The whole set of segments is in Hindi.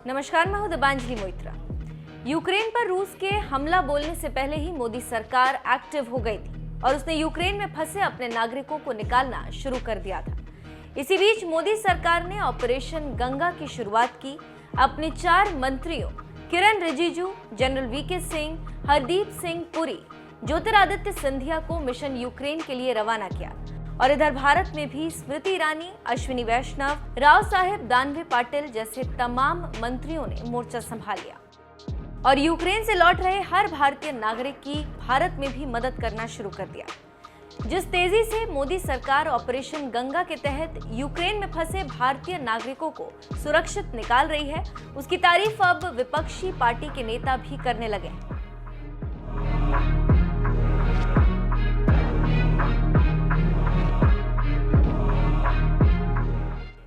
नमस्कार, मैं हूं दिबांजलि मोइत्रा। यूक्रेन पर रूस के हमला बोलने से पहले ही मोदी सरकार एक्टिव हो गई थी और उसने यूक्रेन में फंसे अपने नागरिकों को निकालना शुरू कर दिया था। इसी बीच मोदी सरकार ने ऑपरेशन गंगा की शुरुआत की। अपने 4 मंत्रियों किरण रिजिजू, जनरल वीके सिंह, हरदीप सिंह पुरी, ज्योतिरादित्य सिंधिया को मिशन यूक्रेन के लिए रवाना किया। और इधर भारत में भी स्मृति ईरानी, अश्विनी वैष्णव, राव साहेब दानवे पाटिल जैसे तमाम मंत्रियों ने मोर्चा संभाल लिया और यूक्रेन से लौट रहे हर भारतीय नागरिक की भारत में भी मदद करना शुरू कर दिया। जिस तेजी से मोदी सरकार ऑपरेशन गंगा के तहत यूक्रेन में फंसे भारतीय नागरिकों को सुरक्षित निकाल रही है, उसकी तारीफ अब विपक्षी पार्टी के नेता भी करने लगे हैं।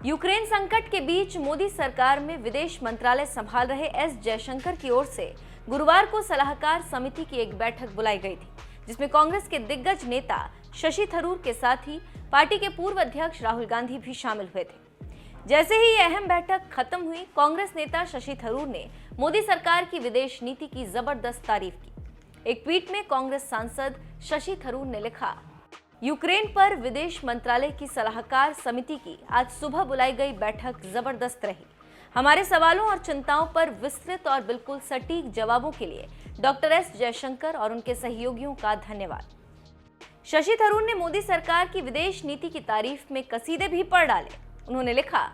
यूक्रेन संकट के बीच मोदी सरकार में विदेश मंत्रालय संभाल रहे एस जयशंकर की ओर से गुरुवार को सलाहकार समिति की एक बैठक बुलाई गई थी, जिसमें कांग्रेस के दिग्गज नेता शशि थरूर के साथ ही पार्टी के पूर्व अध्यक्ष राहुल गांधी भी शामिल हुए थे। जैसे ही यह अहम बैठक खत्म हुई, कांग्रेस नेता शशि थरूर ने मोदी सरकार की विदेश नीति की जबरदस्त तारीफ की। एक ट्वीट में कांग्रेस सांसद शशि थरूर ने लिखा, यूक्रेन पर विदेश मंत्रालय की सलाहकार समिति की आज सुबह बुलाई गई बैठक जबरदस्त रही। हमारे सवालों और चिंताओं पर विस्तृत और बिल्कुल सटीक जवाबों के लिए डॉक्टर एस जयशंकर और उनके सहयोगियों का धन्यवाद। शशि थरूर ने मोदी सरकार की विदेश नीति की तारीफ में कसीदे भी पढ़ डाले। उन्होंने लिखा,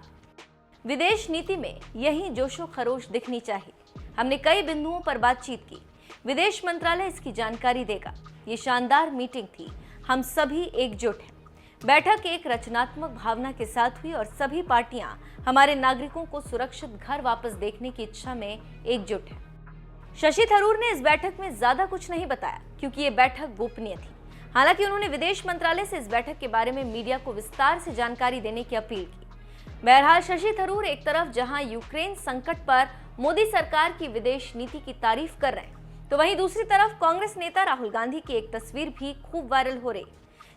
विदेश नीति में यही जोशो खरोश दिखनी चाहिए। हमने कई बिंदुओं पर बातचीत की। विदेश मंत्रालय इसकी जानकारी देगा। ये शानदार मीटिंग थी। हम सभी एकजुट हैं। बैठक एक रचनात्मक भावना के साथ हुई और सभी पार्टियां हमारे नागरिकों को सुरक्षित घर वापस देखने की इच्छा में एकजुट हैं। शशि थरूर ने इस बैठक में ज्यादा कुछ नहीं बताया क्योंकि ये बैठक गोपनीय थी। हालांकि उन्होंने विदेश मंत्रालय से इस बैठक के बारे में मीडिया को विस्तार से जानकारी देने की अपील की। बहरहाल शशि थरूर एक तरफ जहां यूक्रेन संकट पर मोदी सरकार की विदेश नीति की तारीफ कर रहे हैं, तो वहीं दूसरी तरफ कांग्रेस नेता राहुल गांधी की एक तस्वीर भी खूब वायरल हो रही,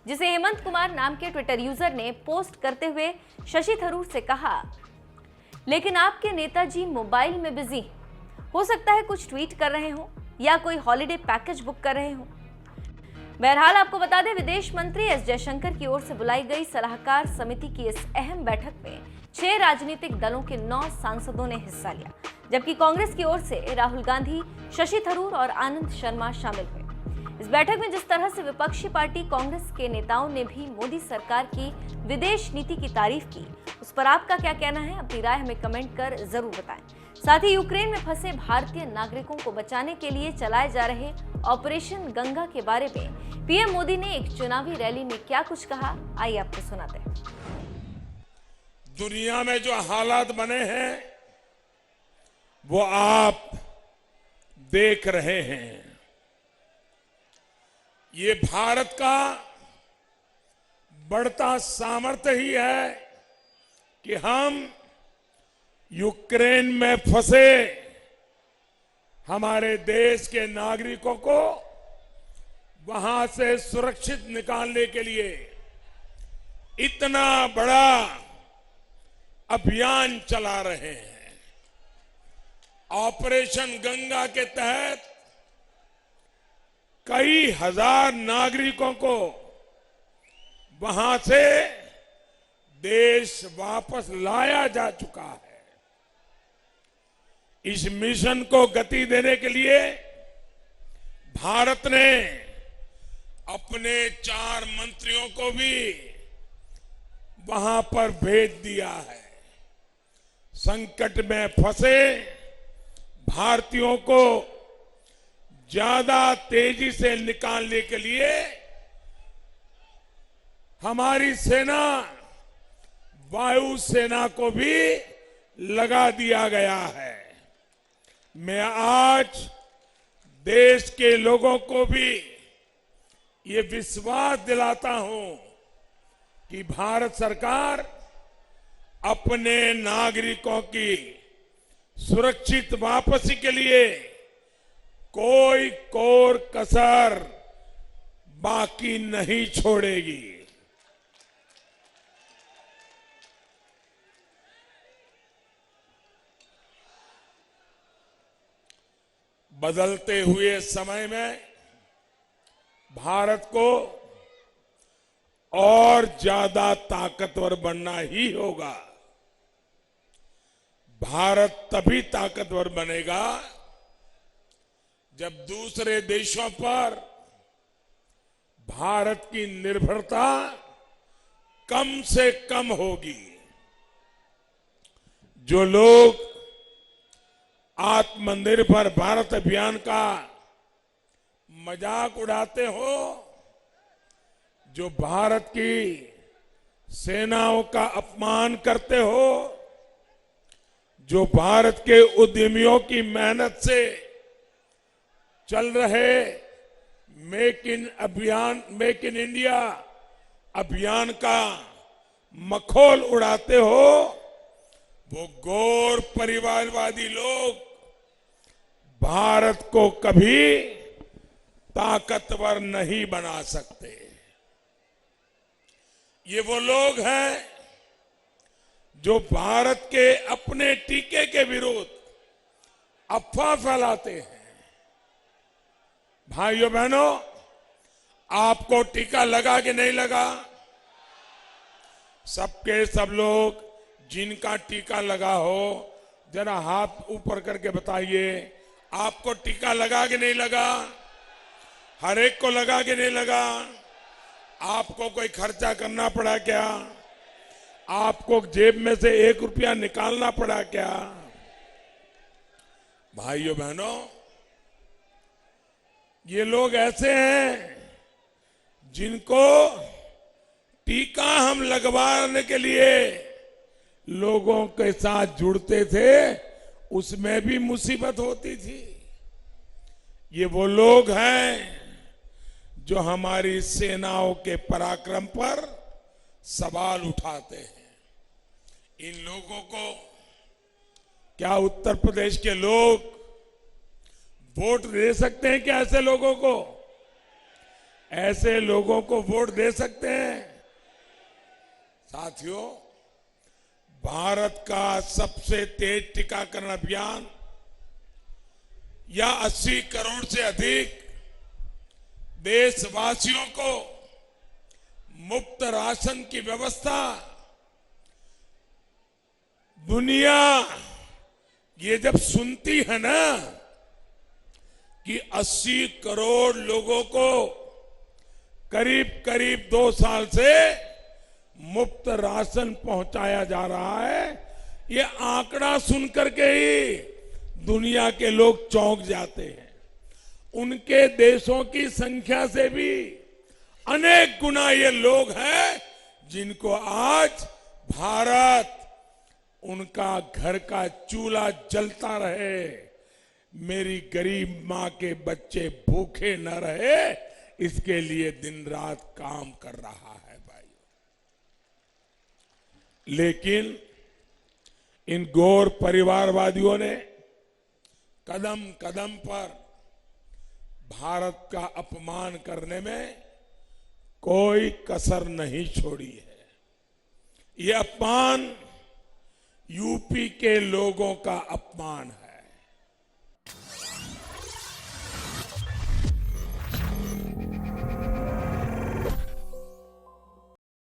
जिसे हेमंत कुमार नाम के ट्विटर यूजर ने पोस्ट करते हुए शशि थरूर से कहा, लेकिन आपके नेताजी मोबाइल में बिजी, हो सकता है कुछ ट्वीट कर रहे हो या कोई हॉलिडे पैकेज बुक कर रहे हो। बहरहाल आपको बता दें, विदेश मंत्री एस जयशंकर की ओर से बुलाई गई सलाहकार समिति की इस अहम बैठक में 6 राजनीतिक दलों के 9 सांसदों ने हिस्सा लिया, जबकि कांग्रेस की ओर से राहुल गांधी, शशि थरूर और आनंद शर्मा शामिल हुए। इस बैठक में जिस तरह से विपक्षी पार्टी कांग्रेस के नेताओं ने भी मोदी सरकार की विदेश नीति की तारीफ की, उस पर आपका क्या कहना है? अपनी राय हमें कमेंट कर जरूर बताएं। साथ ही यूक्रेन में फंसे भारतीय नागरिकों को बचाने के लिए चलाए जा रहे ऑपरेशन गंगा के बारे में पीएम मोदी ने एक चुनावी रैली में क्या कुछ कहा, आइए आपको सुनाते हैं। दुनिया में जो हालात बने हैं वो आप देख रहे हैं। ये भारत का बढ़ता सामर्थ्य ही है कि हम यूक्रेन में फंसे हमारे देश के नागरिकों को वहां से सुरक्षित निकालने के लिए इतना बड़ा अभियान चला रहे हैं। ऑपरेशन गंगा के तहत कई हजार नागरिकों को वहां से देश वापस लाया जा चुका है। इस मिशन को गति देने के लिए भारत ने अपने 4 मंत्रियों को भी वहां पर भेज दिया है। संकट में फंसे भारतीयों को ज्यादा तेजी से निकालने के लिए हमारी सेना, वायु सेना को भी लगा दिया गया है। मैं आज देश के लोगों को भी ये विश्वास दिलाता हूं कि भारत सरकार अपने नागरिकों की सुरक्षित वापसी के लिए कोई कोर कसर बाकी नहीं छोड़ेगी। बदलते हुए समय में भारत को और ज्यादा ताकतवर बनना ही होगा। भारत तभी ताकतवर बनेगा जब दूसरे देशों पर भारत की निर्भरता कम से कम होगी। जो लोग आत्मनिर्भर भारत अभियान का मजाक उड़ाते हो, जो भारत की सेनाओं का अपमान करते हो, जो भारत के उद्यमियों की मेहनत से चल रहे मेक इन इंडिया अभियान का मखौल उड़ाते हो, वो गैर परिवारवादी लोग भारत को कभी ताकतवर नहीं बना सकते। ये वो लोग हैं जो भारत के अपने टीके के विरुद्ध अफवाह फैलाते हैं। भाइयों बहनों, आपको टीका लगा कि नहीं लगा? सबके सब लोग जिनका टीका लगा हो जरा हाथ ऊपर करके बताइए, आपको टीका लगा कि नहीं लगा? हर एक को लगा कि नहीं लगा? आपको कोई खर्चा करना पड़ा क्या? आपको जेब में से 1 रुपया निकालना पड़ा क्या? भाइयों बहनों, ये लोग ऐसे हैं जिनको टीका हम लगवाने के लिए लोगों के साथ जुड़ते थे, उसमें भी मुसीबत होती थी। ये वो लोग हैं जो हमारी सेनाओं के पराक्रम पर सवाल उठाते हैं। इन लोगों को क्या उत्तर प्रदेश के लोग वोट दे सकते हैं? क्या ऐसे लोगों को, ऐसे लोगों को वोट दे सकते हैं? साथियों, भारत का सबसे तेज टीकाकरण अभियान या 80 करोड़ से अधिक देशवासियों को मुफ्त राशन की व्यवस्था, दुनिया ये जब सुनती है ना कि 80 करोड़ लोगों को करीब करीब 2 साल से मुफ्त राशन पहुंचाया जा रहा है, ये आंकड़ा सुनकर के ही दुनिया के लोग चौंक जाते हैं। उनके देशों की संख्या से भी अनेक गुना ये लोग हैं जिनको आज भारत उनका घर का चूल्हा जलता रहे, मेरी गरीब मां के बच्चे भूखे न रहे, इसके लिए दिन रात काम कर रहा है भाई। लेकिन इन गैर परिवारवादियों ने कदम कदम पर भारत का अपमान करने में कोई कसर नहीं छोड़ी है। ये अपमान यूपी के लोगों का अपमान है।